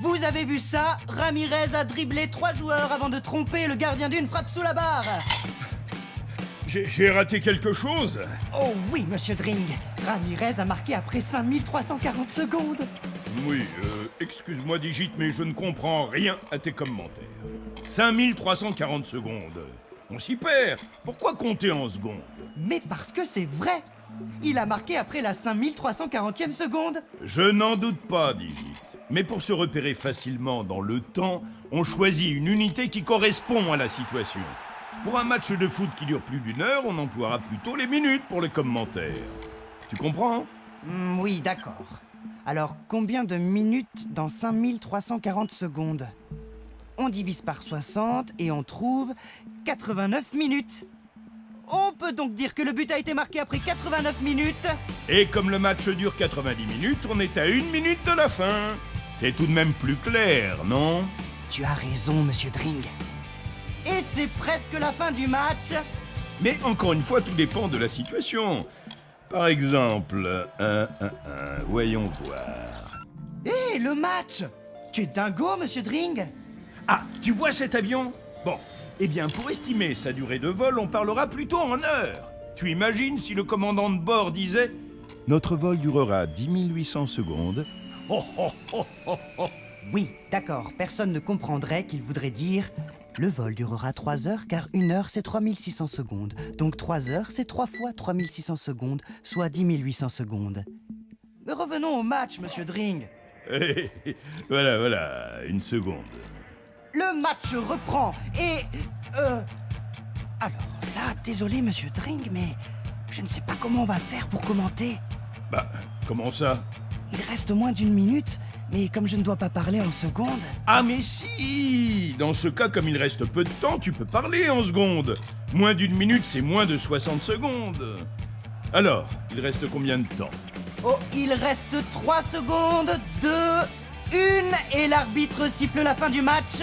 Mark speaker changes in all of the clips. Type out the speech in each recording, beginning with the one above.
Speaker 1: Vous avez vu ça? Ramirez a dribblé 3 joueurs avant de tromper le gardien d'une frappe sous la barre.
Speaker 2: J'ai raté quelque chose?
Speaker 1: Oh oui, monsieur Dring. Ramirez a marqué après 5340 secondes.
Speaker 2: Oui, excuse-moi Digit, mais je ne comprends rien à tes commentaires. 5340 secondes. On s'y perd. Pourquoi compter en secondes?
Speaker 1: Mais parce que c'est vrai. Il a marqué après la 5340e seconde.
Speaker 2: Je n'en doute pas, Digit. Mais pour se repérer facilement dans le temps, on choisit une unité qui correspond à la situation. Pour un match de foot qui dure plus d'1 heure, on emploiera plutôt les minutes pour les commentaires. Tu comprends?
Speaker 1: Oui, d'accord. Alors, combien de minutes dans 5340 secondes? On divise par 60 et on trouve 89 minutes. On peut donc dire que le but a été marqué après 89 minutes.
Speaker 2: Et comme le match dure 90 minutes, on est à 1 minute de la fin. C'est tout de même plus clair, non?
Speaker 1: Tu as raison, monsieur Dring. Et c'est presque la fin du match.
Speaker 2: Mais encore une fois, tout dépend de la situation. Par exemple, voyons voir.
Speaker 1: Hé, le match! Tu es dingo, monsieur Dring?
Speaker 2: Ah, tu vois cet avion? Bon, eh bien, pour estimer sa durée de vol, on parlera plutôt en heures. Tu imagines si le commandant de bord disait « Notre vol durera 10 800 secondes. » Oh, oh, oh, oh, oh.
Speaker 1: Oui, d'accord, personne ne comprendrait qu'il voudrait dire « Le vol durera 3 heures car 1 heure c'est 3600 secondes. Donc 3 heures c'est 3 fois 3600 secondes, soit 10 800 secondes. » Mais revenons au match, monsieur Dring.
Speaker 2: Voilà, une seconde.
Speaker 1: Le match reprend et... Alors là, désolé, monsieur Dring, mais je ne sais pas comment on va faire pour commenter.
Speaker 2: Bah, comment ça?
Speaker 1: Il reste moins d'1 minute, mais comme je ne dois pas parler en secondes...
Speaker 2: Ah mais si! Dans ce cas, comme il reste peu de temps, tu peux parler en secondes. Moins d'1 minute, c'est moins de 60 secondes. Alors, il reste combien de temps?
Speaker 1: Oh, il reste 3 secondes, 2, 1, et l'arbitre siffle la fin du match.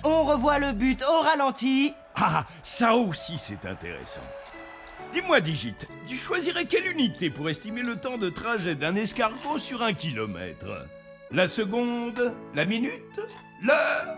Speaker 1: On revoit le but au ralenti.
Speaker 2: Ah, ça aussi c'est intéressant. Dis-moi, Digit, tu choisirais quelle unité pour estimer le temps de trajet d'un escargot sur 1 kilomètre? La seconde? La minute? L'heure?